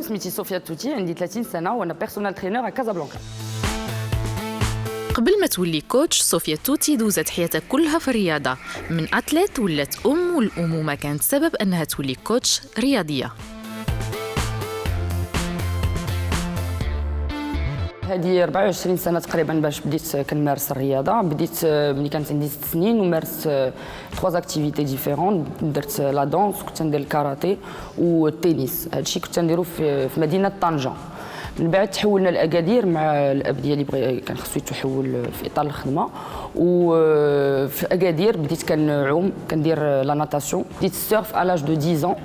سميتي صوفيا توتي عندي 30 سنة وأنا بيرسونال ترينر à Casablanca. قبل ما تولي كوتش صوفيا توتي دوزت حياتها كلها في الرياضة، من أتليت ولات والأمومة كانت سبب أنها تولي كوتش رياضية. هذه 24 سنة تقريبا باش بديت كنمارس الرياضة. بديت ملي كانت عندي 6 سنين ومارست 3 اكتيفيتي ديفيرون. درت لا دانس، كنت ندير الكاراتيه والتنس. هادشي كنت نديرو في مدينة طنجة. من بعد تحولنا لأكادير مع الاب ديالي كان خصو يتحول في اطار الخدمه، وفي اكادير بديت كنعوم كندير لا ناتاسيون. بديت السيرف à l'âge de 10 ans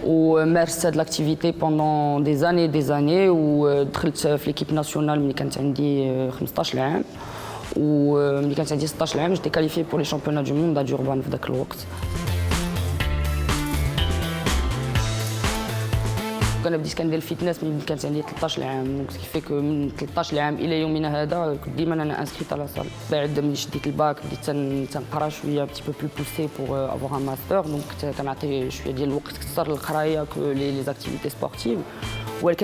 ومارست هاد لاكتيفيتي بوندون دي زاني ودخلت في ليكيب ناسيونال ملي كانت عندي 15 عام، وملي كانت عندي 16 عام جيتي كاليفي بور لي شامبيونات دو موند دوربان في ذاك الوقت. انا بديت كندير الفيتنس ملي كانت عندي 13 عام، دونك كيفاش من 13 عام الى يومنا هذا كنت ديما انا انسكريت على صال. بعد ملي شديت الباك بديت تنقرا شويه بتي بو بلو بوسي بور افوار ان ماستر، دونك كنعطي شويه ديال الوقت اكثر للقرايه كو لي زاكتيفيتي سبورتيف.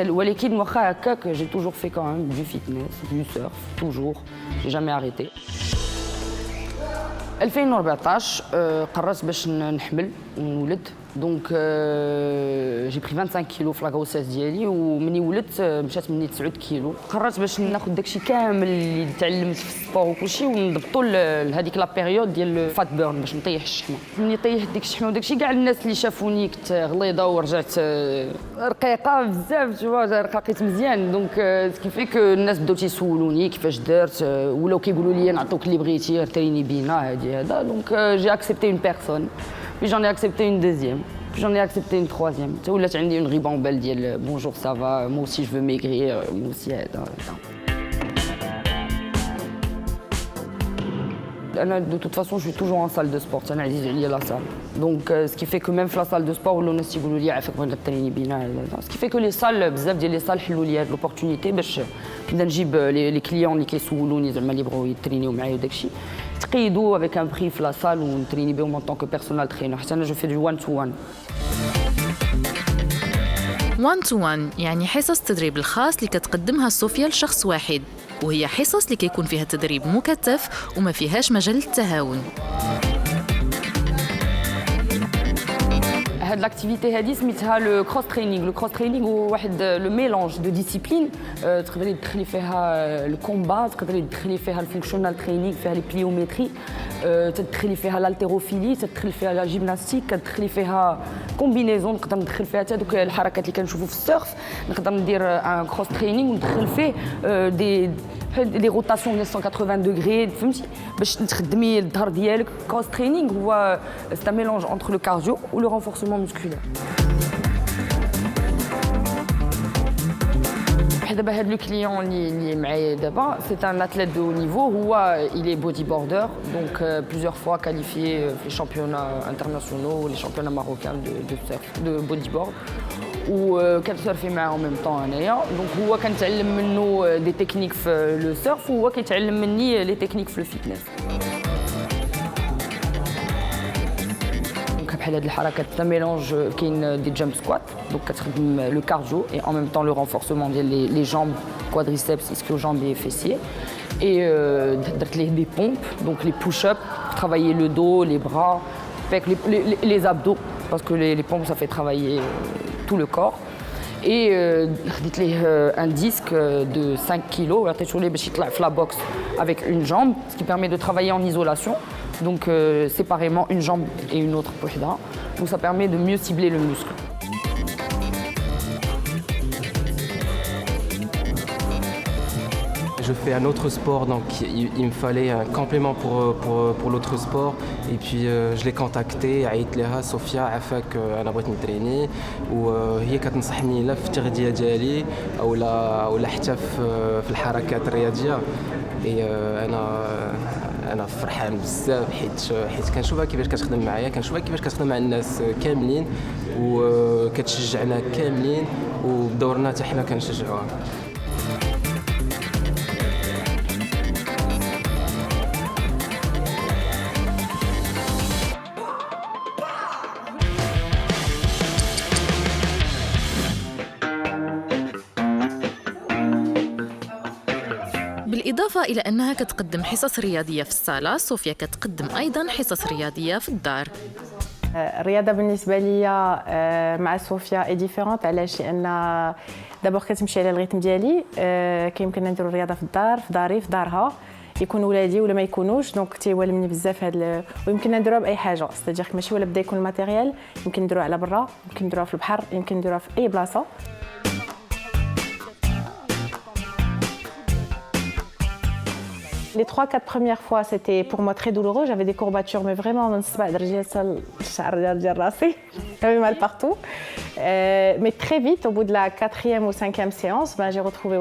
ولكن واخا هكاك جي توجور في كان دو فيتنس دو سيرف توجور، جي جامي اريتي. 2014 قررت باش نحمل ونولد، دونك جي بري 25 كيلو في لاغروسيس ديالي، ومني ولدت مشات مني 9 كيلو. قررت باش ناخذ داكشي كامل اللي تعلمت في السبور وكلشي ونضبطو لهذيك لا بيريود ديال الفات بيرن باش نطيح الشحمه. ملي طيحت ديك الشحمه وداكشي كاع الناس اللي شافوني كنت غليظه ورجعت رقيقه بزاف، تشوا رقيت مزيان، دونك سكيفي كو الناس بداو تيسولوني كيفاش درت، ولاو كيقولوا لي نعطوك اللي بغيتي تريني بينا هذا. دونك جي اكسبتي اون بيرسون، puis j'en ai accepté une deuxième, puis j'en ai accepté une troisième. Tu vois, là, j'ai une ribambelle de bonjour, ça va, moi aussi je veux maigrir, moi aussi. De toute façon, je suis toujours en salle de sport, il y a la salle. Donc, ce qui fait que même la salle de sport, ce qui fait que les salles, les salles, ont l'opportunité de les clients qui sont libres de traîner تقيدوا avec un prix في la salle ونتريني بهم en tant que personal trainer. حتى انا جو في دو 1 to 1. 1 to 1 يعني حصص تدريب الخاص اللي كتقدمها صوفيا لشخص واحد، وهي حصص اللي كيكون فيها تدريب مكثف وما فيهاش مجال للتهاون. هاد لاكتيفيتي هادي سميتها لو كروس ترينينغ. لو كروس ترينينغ هو واحد لو ميلونج دو ديسيبلين، تقدري تدخلي فيها الكومبا، تقدري تدخلي فيها الفونكسيونال ترينينغ، فيها لي بليومتري، تدخلي فيها الالتيروفيلي، تدخلي فيها لا جيمناستيك، كتدخلي فيها كومبينيزون، نقدر ندخل فيها حتى دوك الحركات اللي كنشوفوا في السيرف. نقدر ندير ان كروس ترينينغ وندخل فيه دي روتاسيون 180 دوغري، فهمتي، باش تخدمي الظهر ديالك. كروس ترينينغ هو سي ان ميلونج انتر لو كارديو و لو renforcement musculaire. دابا هاد لو كليون اللي معايا دابا سي ان اتليت دو نيفو، هو il est bodyboarder, donc plusieurs fois qualifié في les championnats internationaux, les championnats marocains de surf de bodyboard. وكنسيرفي معاه en même temps انايا، دونك هو كنتعلم منه دي تكنيك في لو سيرف وهو كيتعلم مني لي تكنيك في الفيتنس. بحال هاد الحركات تا ميلونج. كاين دي جامب سكوات، دونك كتخدم لو كارديو اي ان ميم طون لو رونفورسمون ديال لي جامب كوادريسيبس اسكيو جامب اي فيسيي. اي درت ليه دي بومب، دونك لي بوش اب travailler le dos, les bras, avec les abdos, parce que les pompes ça fait travailler tout le corps. Et خديت ليه un disque de 5 kg عطيته ليه باش يطلع في la boxe avec une jambe, ce qui permet de travailler en isolation. Donc séparément une jambe et une autre بوحدها. Donc ça permet de mieux cibler le muscle. Je fais un autre sport, donc il me fallait un complément pour l'autre sport. Et puis je l'ai contacté, عيطت لها صوفيا عافاك انا بغيت نتريني، وهي كتنصحني لا في التغذيه ديالي ولا حتى في الحركات الرياضيه. انا فرحان بزاف حيت كنشوفها كيفاش كتخدم معايا، كنشوفها كيفاش كتخدم مع الناس كاملين وكتشجعنا كاملين، وبدورنا حتى حنا كنشجعوها. بالإضافة إلى أنها كتقدم حصص رياضية في الصالة، صوفيا كتقدم أيضاً حصص رياضية في الدار. الرياضة بالنسبة لي مع صوفيا اي ديفيرونت، علاش؟ لأن دابور كتمشي على الريتم ديالي، كيمكن نديرو الرياضة في الدار، في داري، في دارها، يكونوا ولادي ولا ما يكونوش، دونك تيوالمني بزاف ويمكن نديروها باي حاجه، ستادير ماشي ولا بدا يكون الماتيريال، يمكن نديروها على برا، يمكن نديروها في البحر، يمكن نديروها في اي بلاصه. Les 3-4 premières fois, c'était pour moi très douloureux. J'avais des courbatures, mais vraiment, j'avais mal partout. Mais très vite, au bout de la 4e ou 5e séance, j'ai retrouvé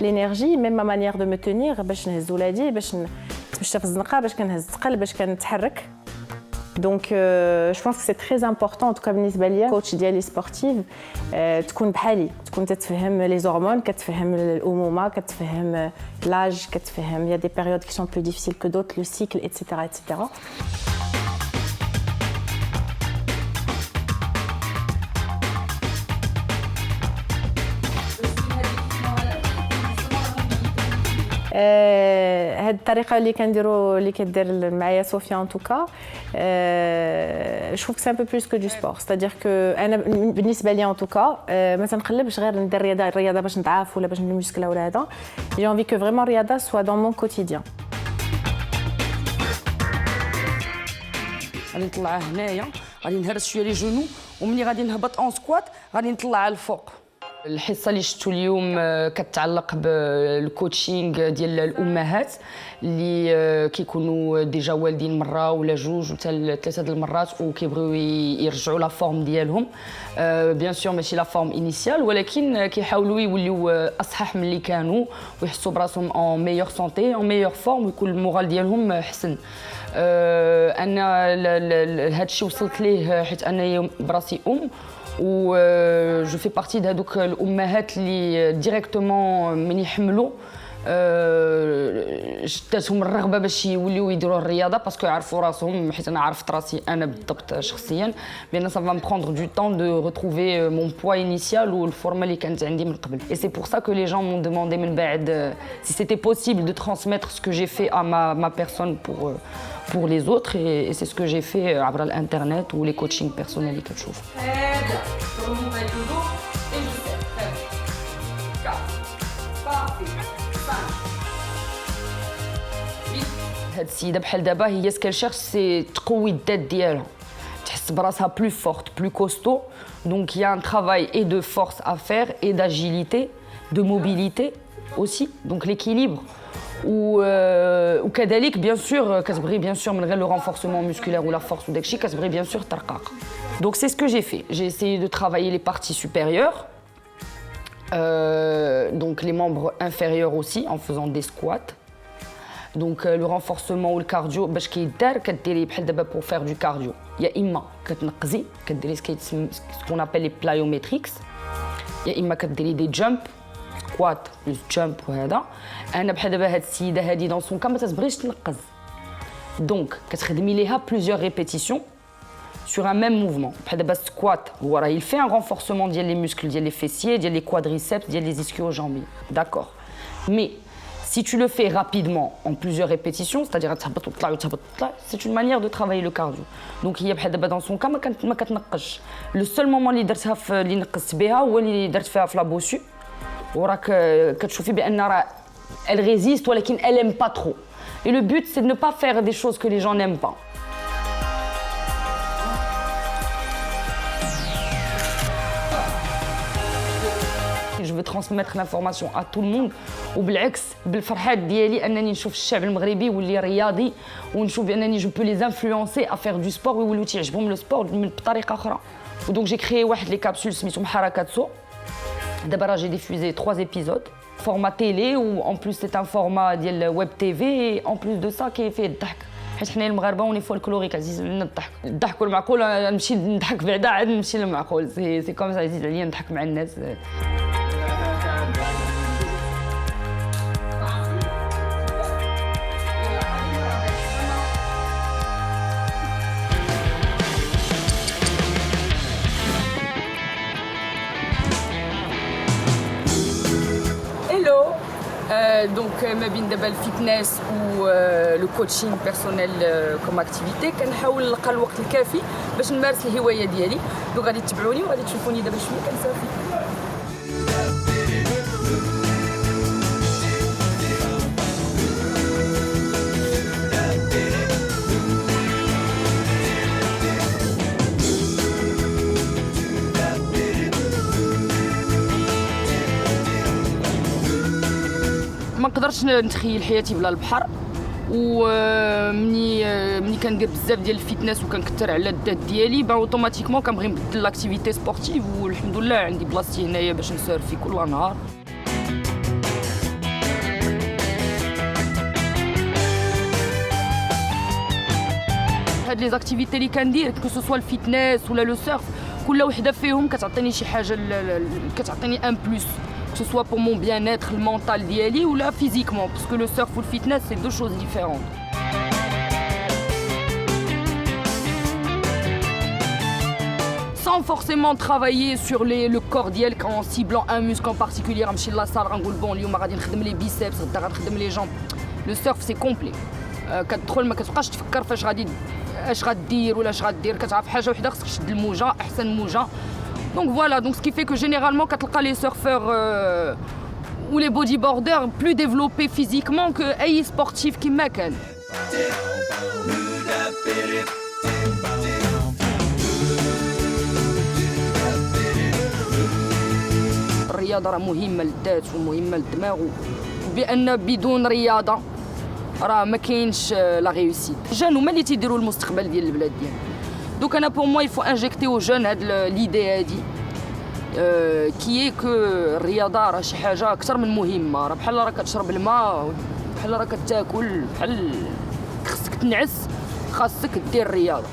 l'énergie, même ma manière de me tenir. Donc, je pense que c'est très important, en tout cas, بالنسبة ليا coach ديالي sportive تكون بحالي، تكون تتفهم les hormones, كتفهم الأمومة, كتفهم l'âge, كتفهم il y a des périodes qui sont plus difficiles que d'autres, le cycle, etc., etc. هاد الطريقه اللي كنديرو اللي كدير معايا صوفيا ان توكا شوف سي ان بو بلوس كو دو سبور، ستادير كو انا بالنسبه لي ان توكا ما تنقلبش غير ندير الرياضه باش نضعف ولا باش نبني مسكله ولا هذا، جي انفي كو فريمون الرياضه سوا دون مون كوتيديان. غادي نطلعها هنايا، غادي نهرس شويه لي جونو، ومني غادي نهبط اون سكوات غادي نطلعها الفوق. الحصه اللي شفتوا اليوم كتعلق بالكوتشينغ ديال الامهات اللي كيكونوا ديجا والدين مره ولا جوج وحتى 3 د المرات وكيبغيو يرجعوا لا فورم ديالهم. بيان سور ماشي لا فورم انيسيال، ولكن كيحاولوا يوليو اصحح من اللي كانوا ويحسوا براسهم اون ميور سونتي اون ميور فورم ويكون المورال ديالهم حسن. انا هذا الشيء وصلت ليه حيت انايا براسي و جو في بارتي د هذوك الامهات اللي ديريكتومون من يحملوا شداتهم الرغبه باش يوليو يديروا الرياضه باسكو يعرفوا راسهم، حيت انا عرفت راسي انا بالضبط شخصيا بان سا فا مبروندر دو طون دو ريتروفي مون بوا انيسيال والفورمه اللي كانت عندي من قبل. اي سي بور سا كو لي جون مون دوموندي من بعد سي سيتي بوسيبل دو ترانسميتر سو كو جي في ا ما بيرسون pour les autres et c'est ce que j'ai fait عبر الانترنت ou les coachings personnels اللي كتشوف. هاد السيده بحال دابا هي سكال شيرش سي تقوي الذات ديالها، تحس براسها بلو فورت بلو كوستو، دونك il y a un travail et de force à faire et d'agilité, de mobilité aussi, donc l'équilibre. وكذلك بيان سور كتبغي بيان سور من غير لو renforcement musculaire ou la force ou داكشي كتبغي بيان سور الترقاق. Donc c'est ce que j'ai fait. J'ai essayé de travailler les parties supérieures, donc les membres inférieurs aussi en faisant des squats. Donc le renforcement ou le cardio باش كيدار كديري بحال دابا pour faire du cardio يا اما كتنقزي كديري ce qu'on appelle les plyometrics، يا اما كديري دي جامب سكوات بلس جامب وهذا. انا بحال دابا هاد السيده هادي دون سون كا ما تبغيش تنقز، دونك كتخدمي ليها بلوزيور ريبيتيسيون sur un même mouvement. بحال دابا السكوات هو راه il fait un renforcement ديال les muscles ديال les fessiers ديال les quadriceps ديال les ischio-jambiers, d'accord, mais si tu le fais rapidement en plusieurs répétitions, c'est-à-dire تهبط وتطلع وتهبط وتطلع, c'est une manière de travailler le cardio. Donc هي بحال دابا dans son cas ما كتنقش. Le seul moment اللي درتها في اللي نقصت بها هو اللي درت فيها في لابوسو، وراك كتشوفي بان راه elle résiste ولكن elle aime pas trop. Et le but c'est de ne pas faire des choses que les gens n'aiment pas. Je veux transmettre l'information à tout le monde وبالعكس بالفرحات ديالي انني نشوف الشعب المغربي يولي رياضي ونشوف بانني جو بو لي انفلونسي ا فير دو سبور ويوليو تيعجبهم لو سبور بطريقه اخرى. ودونك جي كريي واحد لي كابسول سميتهم حركاتسو. دابا راه جي ديفوزي 3 épisodes format télé ou en plus c'est un format ديال ويب تي في en plus de ça كاين فيه الضحك، حيت حنا المغاربه وني فولكلوريك عزيز علينا الضحك. الضحك والمعقول نمشي نضحك بعدا عاد نمشي للمعقول، سي كوم سا عزيز عليا نضحك مع الناس. دونك ما بين دابا الفيتنس و لو كوتشين بيرسونيل كوم اكتيفيتي كنحاول نلقى الوقت الكافي باش نمارس الهوايه ديالي. دونك غادي تتبعوني وغادي تشوفوني دابا شويه كنسافي. ما نقدرش نتخيل حياتي بلا البحر، ومني كندير بزاف ديال الفيتنس وكنكثر على الذات ديالي اوتوماتيكمون كنبغي نبدل لاكتيفيتي سبورتيف، والحمد لله عندي بلاصتي هنايا باش نسيرفي كل نهار. هاد لي زاكتيفيتي اللي كندير كو سو سوا الفيتنس ولا لو سيرف، كل وحده فيهم كتعطيني شي حاجه، كتعطيني ان بلوس que ce soit pour mon bien-être mental d'Yali ou là physiquement, parce que le surf ou le fitness c'est deux choses différentes. Sans forcément travailler sur le corps d'Yali en ciblant un muscle en particulier, نمشي لا صال غنقول بون اليوم غادي نخدم لي بيسبس، غدا غنخدم لي جامب. Le surf c'est complet. كتدخل ما كتبقاش تفكر فاش غادي اش غدير ولا اش غدير، كتعرف حاجه وحده خصك تشد الموجه احسن موجه. Donc voilà, donc ce qui fait que généralement quand les surfeurs ou les bodyboarders plus développés physiquement que أي sportif كيما كان. الرياضة راه مهمة للذات ومهمة للدماغ، بأن بدون رياضة راه ما كاينش لا ريوسيت. الجان هما اللي تيديروا المستقبل ديال البلاد ديالنا. Donc أنا pour moi il faut injecter aux jeunes هاد l'idée هادي كي كو الرياضة راه شي حاجة أكثر من مهمة، راه بحال راك كتشرب الماء، بحال راك كتاكل، بحال خصك تنعس، خاصك دير الرياضة.